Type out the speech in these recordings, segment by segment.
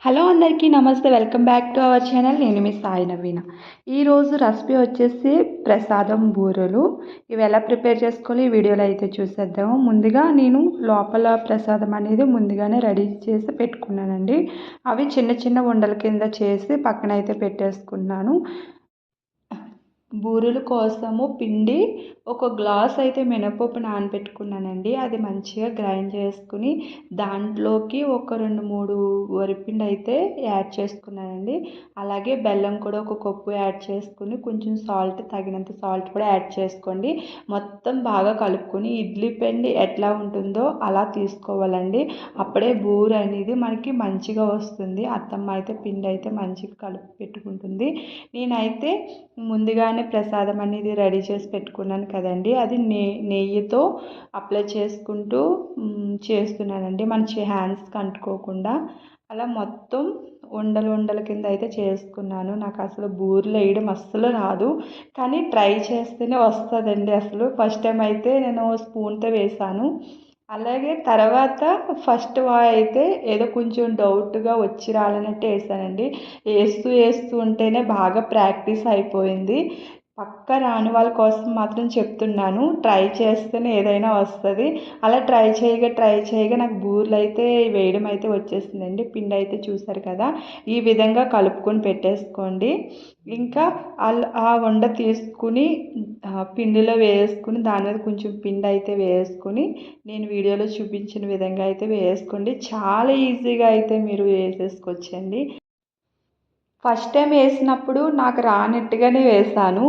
Hello అందరికీ నమస్తే. Welcome back to our channel. నేను మీ సాయి నవీన. ఈరోజు రెసిపీ వచ్చేసి ప్రసాదం బూరెలు. ఇవి ఎలా ప్రిపేర్ చేసుకోవాలి ఈ వీడియోలో అయితే చూసేద్దాము. ముందుగా నేను లోపల ప్రసాదం అనేది ముందుగానే రెడీ చేసి పెట్టుకున్నానండి. అవి చిన్న చిన్న ఉండల కింద చేసి పక్కన అయితే పెట్టేసుకున్నాను. బూరెల కోసము పిండి ఒక గ్లాస్ అయితే మినపప్పు నానబెట్టుకున్నానండి. అది మంచిగా గ్రైండ్ చేసుకుని దాంట్లోకి ఒక 2-3 వరిపిండి అయితే యాడ్ చేసుకున్నానండి. అలాగే బెల్లం కూడా ఒక కప్పు యాడ్ చేసుకుని కొంచెం సాల్ట్, తగినంత సాల్ట్ కూడా యాడ్ చేసుకోండి. మొత్తం బాగా కలుపుకొని ఇడ్లీ పిండి ఎట్లా ఉంటుందో అలా తీసుకోవాలండి. అప్పుడే బూరె అనేది మనకి మంచిగా వస్తుంది. అత్తమ్మ అయితే పిండి అయితే మంచిగా కలిపి పెట్టుకుంటుంది. నేనైతే ముందుగానే ప్రసాదం అనేది రెడీ చేసి పెట్టుకున్నాను కదండి. అది నెయ్యితో అప్లై చేసుకుంటూ చేస్తున్నానండి. మన హ్యాండ్స్కి అంటుకోకుండా అలా మొత్తం ఉండలు ఉండల కింద అయితే చేసుకున్నాను. నాకు అసలు బూరెలు వేయడం అస్సలు రాదు, కానీ ట్రై చేస్తేనే వస్తుందండి. అసలు ఫస్ట్ టైం అయితే నేను స్పూన్తో వేసాను. అలాగే తర్వాత ఫస్ట్ వాయి అయితే ఏదో కొంచెం డౌట్గా వచ్చి రాలన్నట్టు వేసానండి. వేస్తూ ఉంటేనే బాగా ప్రాక్టీస్ అయిపోయింది. పక్క రాని వాళ్ళ కోసం మాత్రం చెప్తున్నాను, ట్రై చేస్తేనే ఏదైనా వస్తుంది. అలా ట్రై చేయగా నాకు బూరెలు అయితే వేయడం అయితే వచ్చేసిందండి. పిండి అయితే చూసారు కదా, ఈ విధంగా కలుపుకొని పెట్టేసుకోండి. ఇంకా ఆ వండ తీసుకుని పిండిలో వేసుకుని దాని మీద కొంచెం పిండి అయితే వేసుకుని నేను వీడియోలో చూపించిన విధంగా అయితే వేసుకోండి. చాలా ఈజీగా అయితే మీరు వేసేసుకోవచ్చండి. ఫస్ట్ టైం వేసినప్పుడు నాకు రానట్టుగానే వేసాను.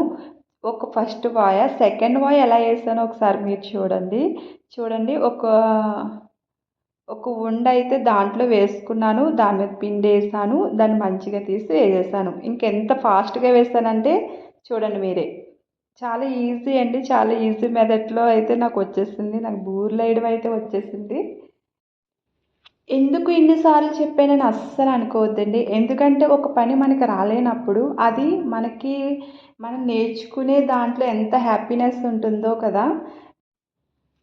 ఫస్ట్ వాయ, సెకండ్ వాయ ఎలా వేసానో ఒకసారి మీరు చూడండి. ఒక ఉండ అయితే దాంట్లో వేసుకున్నాను. దాని మీద పిండి వేసాను. దాన్ని మంచిగా తీసి వేసేసాను. ఇంకెంత ఫాస్ట్గా వేసానంటే చూడండి మీరే. చాలా ఈజీ అండి. చాలా ఈజీ మెథడ్లో అయితే నాకు వచ్చేసింది. నాకు బూరెలు వేయడం అయితే వచ్చేసింది. ఎందుకు ఇన్నిసార్లు చెప్పానని అస్సలు అనుకోవద్దండి. ఎందుకంటే ఒక పని మనకి రాలేనప్పుడు అది మనం నేర్చుకునే దాంట్లో ఎంత హ్యాపీనెస్ ఉంటుందో కదా.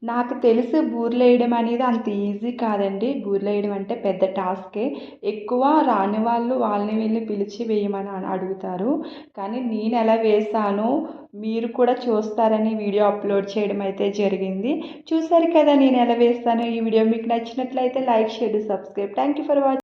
నాకు తెలిసి బూరెలు వేయడం అనేది అంత ఈజీ కాదండి. బూరెలు వేయడం అంటే పెద్ద టాస్కే. ఎక్కువ రాని వాళ్ళు వాళ్ళని వీళ్ళని పిలిచి వేయమని అడుగుతారు. కానీ నేను ఎలా వేసానో మీరు కూడా చూస్తారని వీడియో అప్లోడ్ చేయడం అయితే జరిగింది. చూసారు కదా నేను ఎలా వేస్తానో. ఈ వీడియో మీకు నచ్చినట్లయితే like, share, subscribe. Thank you for watching.